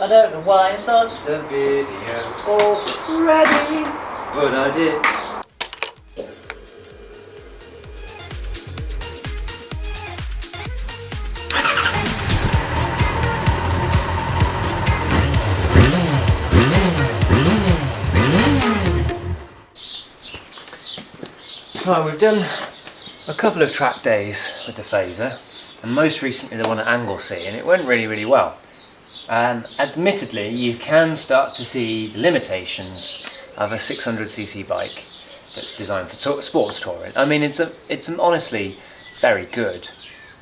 I don't know why I started the video already, but I did. Right, we've done a couple of track days with the Fazer, and most recently the one at Anglesey, and it went really well. Admittedly, you can start to see the limitations of a 600cc bike that's designed for sports touring. I mean, it's honestly very good.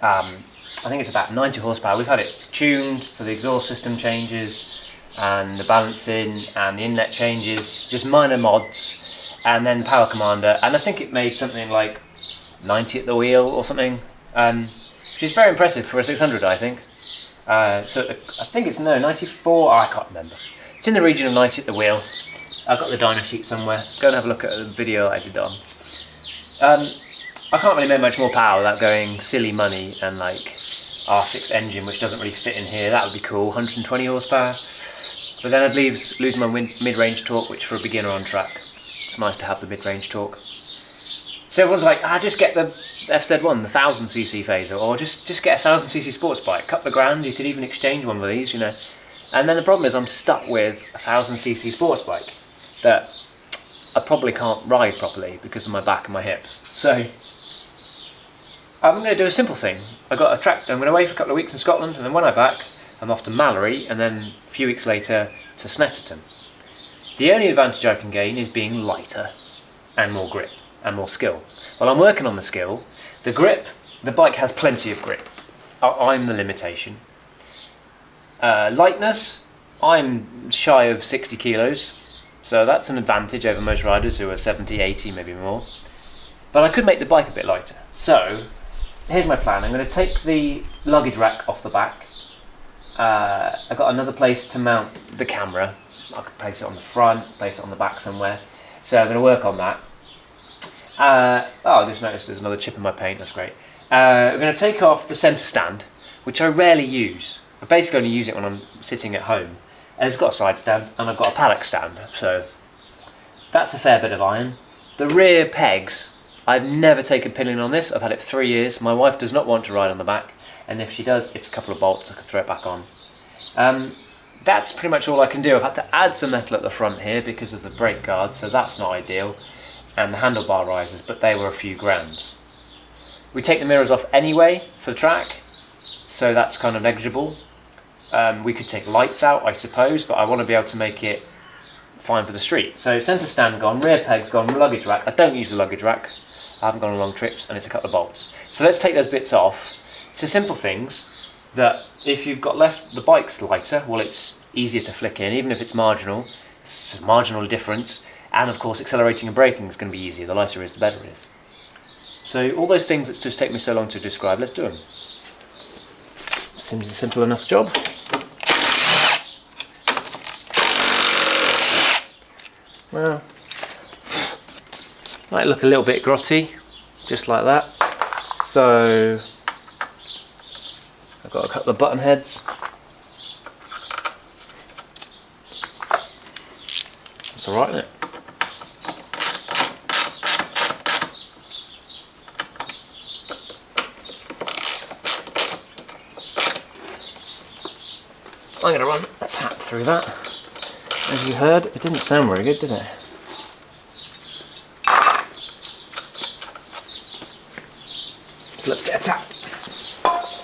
I think it's about 90 horsepower. We've had it tuned for the exhaust system changes and the balancing and the inlet changes, just minor mods. And then power commander, and I think it made something like 90 at the wheel or something, which is very impressive for a 600, I think. So I think it's 94. I can't remember. It's in the region of 90 at the wheel. I've got the dyno sheet somewhere. Go and have a look at the video I did on. I can't really make much more power without going silly money and like R6 engine, which doesn't really fit in here. That would be cool, 120 horsepower. But then I'd lose my mid-range torque, which for a beginner on track, it's nice to have the mid-range torque. So everyone's like, just get the FZ1, the 1000cc Fazer, or just get a 1000cc sports bike. Couple of grand, you could even exchange one of these, you know. And then the problem is I'm stuck with a 1000cc sports bike that I probably can't ride properly because of my back and my hips. So I'm going to do a simple thing. I'm going away for a couple of weeks in Scotland, and then when I'm back, I'm off to Mallory, and then a few weeks later to Snetterton. The only advantage I can gain is being lighter and more grip and more skill. Well, I'm working on the skill. The grip, the bike has plenty of grip. I'm the limitation. Lightness, I'm shy of 60 kilos, so that's an advantage over most riders who are 70, 80, maybe more. But I could make the bike a bit lighter. So, here's my plan. I'm going to take the luggage rack off the back. I've got another place to mount the camera. I could place it on the front, place it on the back somewhere. So I'm going to work on that. I just noticed there's another chip in my paint, that's great. I'm going to take off the centre stand, which I rarely use. I basically only use it when I'm sitting at home. And it's got a side stand, and I've got a paddock stand, so that's a fair bit of iron. The rear pegs, I've never taken pillion on this. I've had it for 3 years. My wife does not want to ride on the back, and if she does, it's a couple of bolts. I can throw it back on. That's pretty much all I can do. I've had to add some metal at the front here because of the brake guard, so that's not ideal. And the handlebar risers, but they were a few grams. We take the mirrors off anyway for the track, so that's kind of negligible. We could take lights out, I suppose, but I want to be able to make it fine for the street. So centre stand gone, rear pegs gone, luggage rack. I don't use the luggage rack. I haven't gone on long trips, and it's a couple of bolts. So let's take those bits off. It's the simple things that if you've got the bike's lighter, well, it's easier to flick in, even if it's marginal. It's a marginal difference. And of course, accelerating and braking is going to be easier. The lighter it is, the better it is. So all those things that just take me so long to describe, let's do them. Seems a simple enough job. Well, might look a little bit grotty, just like that. So I've got a couple of button heads. That's alright, isn't it? I'm going to run a tap through that. As you heard, it didn't sound very good, did it? So let's get a tap.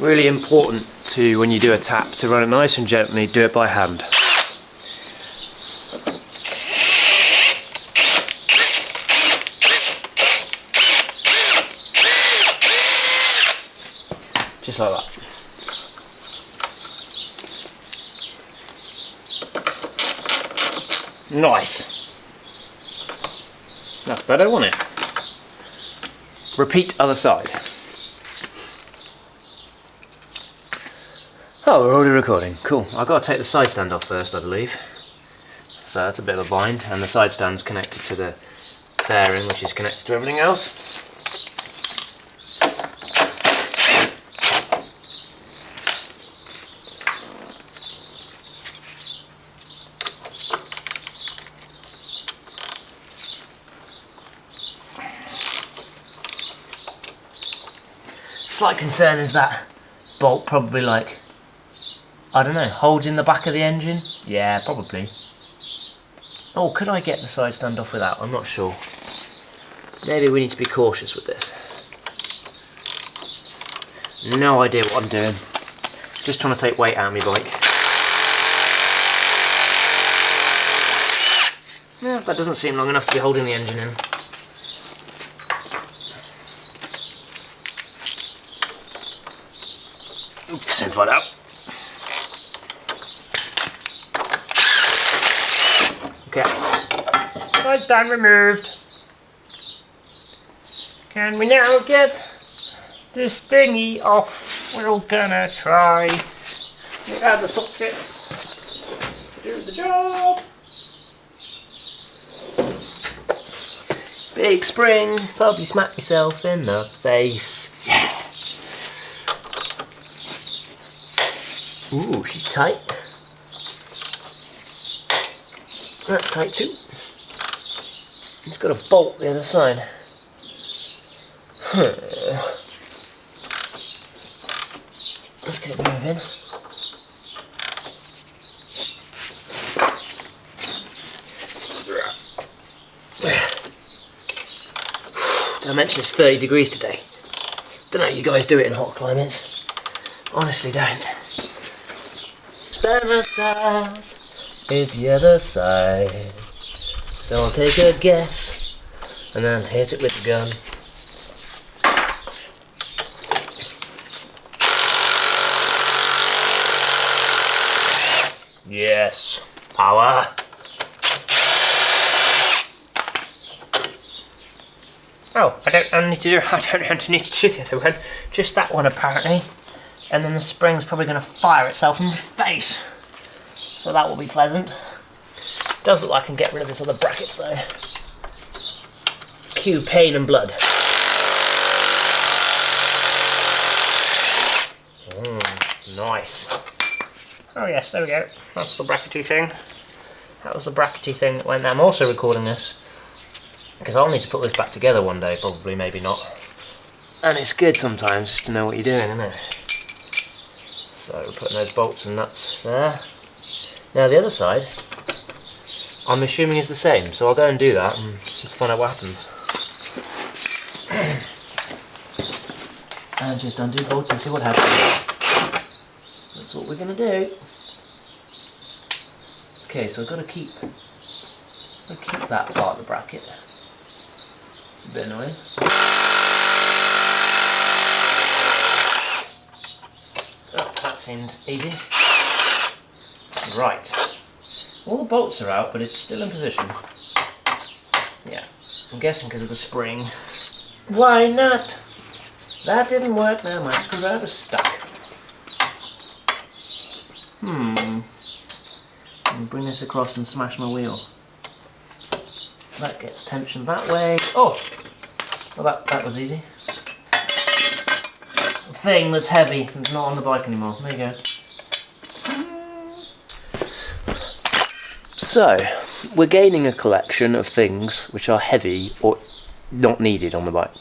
Really important to, when you do a tap, to run it nice and gently, do it by hand. Just like that. Nice. That's better, wasn't it? Repeat other side. Oh, we're already recording. Cool. I've got to take the side stand off first, I believe. So that's a bit of a bind, and the side stand's connected to the fairing, which is connected to everything else. Slight concern is that bolt probably, like, I don't know, holds in the back of the engine? Yeah, probably. Oh, could I get the side stand off without? I'm not sure. Maybe we need to be cautious with this. No idea what I'm doing. Just trying to take weight out of my bike. Yeah, that doesn't seem long enough to be holding the engine in. Oops, soon find out. Okay. Side stand removed. Can we now get this thingy off? We're all gonna try. We add the sockets to do the job. Big spring, probably smack myself in the face. Yeah. Ooh, she's tight. That's tight too. It's got a bolt the other side. Let's get it moving. Did I mention it's 30 degrees today? Don't know how you guys do it in hot climates. Honestly don't. Sparrows is the other side. So I'll take a guess and then hit it with the gun. Yes, power. Oh, I don't need to do the other one, just that one apparently. And then the spring's probably going to fire itself in my face. So that will be pleasant. Does look like I can get rid of this other bracket though. Cue pain and blood. Nice. Oh yes, there we go. That's the brackety thing. That was the brackety thing that went there. I'm also recording this because I'll need to put this back together one day, probably, maybe not. And it's good sometimes just to know what you're doing, isn't it? So putting those bolts and nuts there. Now the other side, I'm assuming is the same, so I'll go and do that and just find out what happens. And just undo bolts and see what happens. That's what we're going to do. Okay, so I've got to keep that part of the bracket. It's a bit annoying. Oh, that seemed easy. Right. All the bolts are out, but it's still in position. Yeah, I'm guessing because of the spring. Why not? That didn't work now, my screwdriver's stuck. Bring this across and smash my wheel. That gets tension that way. Oh! Well, that was easy. A thing that's heavy and not on the bike anymore. There you go. So, we're gaining a collection of things which are heavy or not needed on the bike.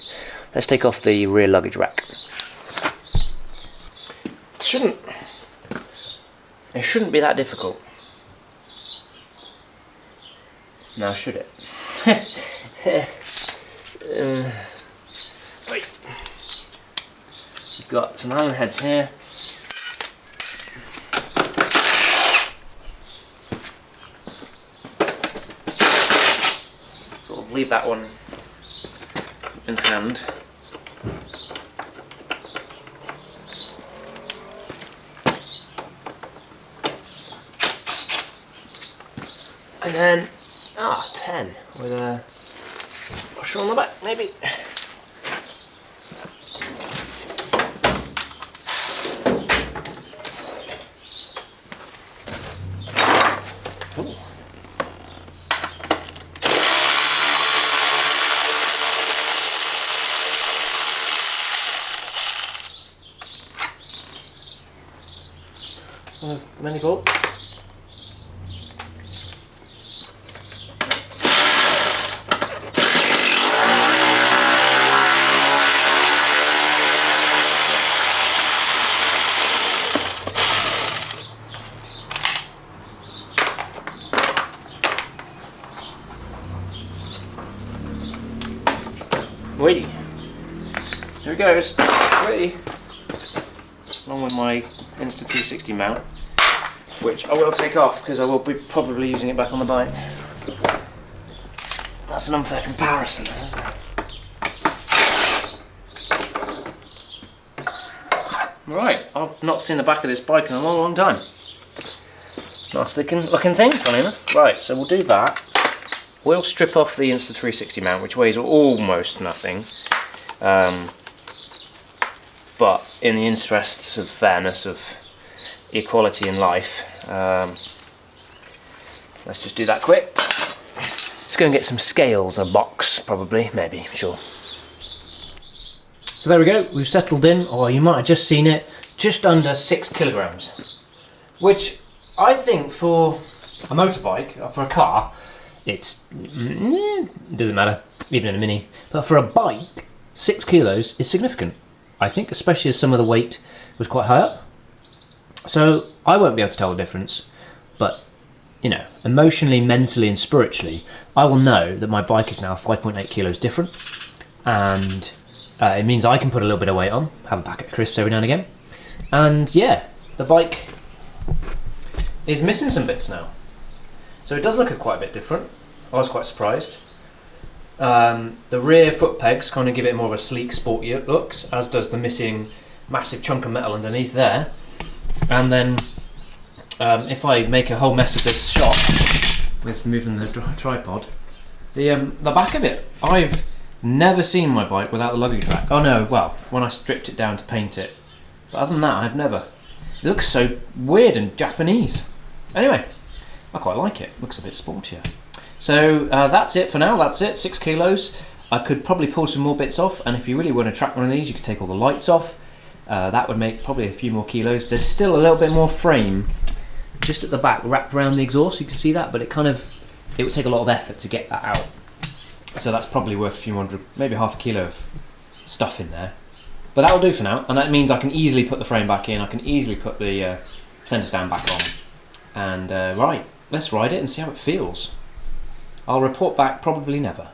Let's take off the rear luggage rack. It shouldn't be that difficult. Now should it? Wait. You've got some Allen heads here. Sort of leave that one in hand. And then, 10 with a washer on the back, maybe. Ooh. Many bolts. Whee! Here it goes. Whee! Along with my Insta360 mount, which I will take off because I will be probably using it back on the bike. That's an unfair comparison, isn't it? Right, I've not seen the back of this bike in a long, long time. Nice looking thing, funny enough. Right, so we'll do that. We'll strip off the Insta360 mount, which weighs almost nothing. But in the interests of fairness, of equality in life, let's just do that quick. Let's go and get some scales, a box probably, maybe, sure. So there we go, we've settled in, or you might have just seen it, just under 6 kilograms. Which I think for a motorbike, or for a car, it doesn't matter, even in a Mini. But for a bike, 6 kilos is significant. I think, especially as some of the weight was quite high up. So I won't be able to tell the difference, but you know, emotionally, mentally and spiritually, I will know that my bike is now 5.8 kilos different, and it means I can put a little bit of weight on, have a packet of crisps every now and again, and yeah, the bike is missing some bits now. So it does look quite a bit different. I was quite surprised. The rear foot pegs kind of give it more of a sleek, sporty look, as does the missing massive chunk of metal underneath there. And then if I make a whole mess of this shot with moving the tripod, the back of it, I've never seen my bike without the luggage rack. Oh no, well, when I stripped it down to paint it. But other than that, I've never. It looks so weird and Japanese. Anyway, I quite like it. Looks a bit sportier. So that's it for now, that's it, 6 kilos. I could probably pull some more bits off, and if you really want to track one of these, you could take all the lights off. That would make probably a few more kilos. There's still a little bit more frame just at the back, wrapped around the exhaust, you can see that, but it would take a lot of effort to get that out. So that's probably worth a few hundred, maybe half a kilo of stuff in there. But that'll do for now, and that means I can easily put the frame back in, I can easily put the centre stand back on. And right, let's ride it and see how it feels. I'll report back probably never.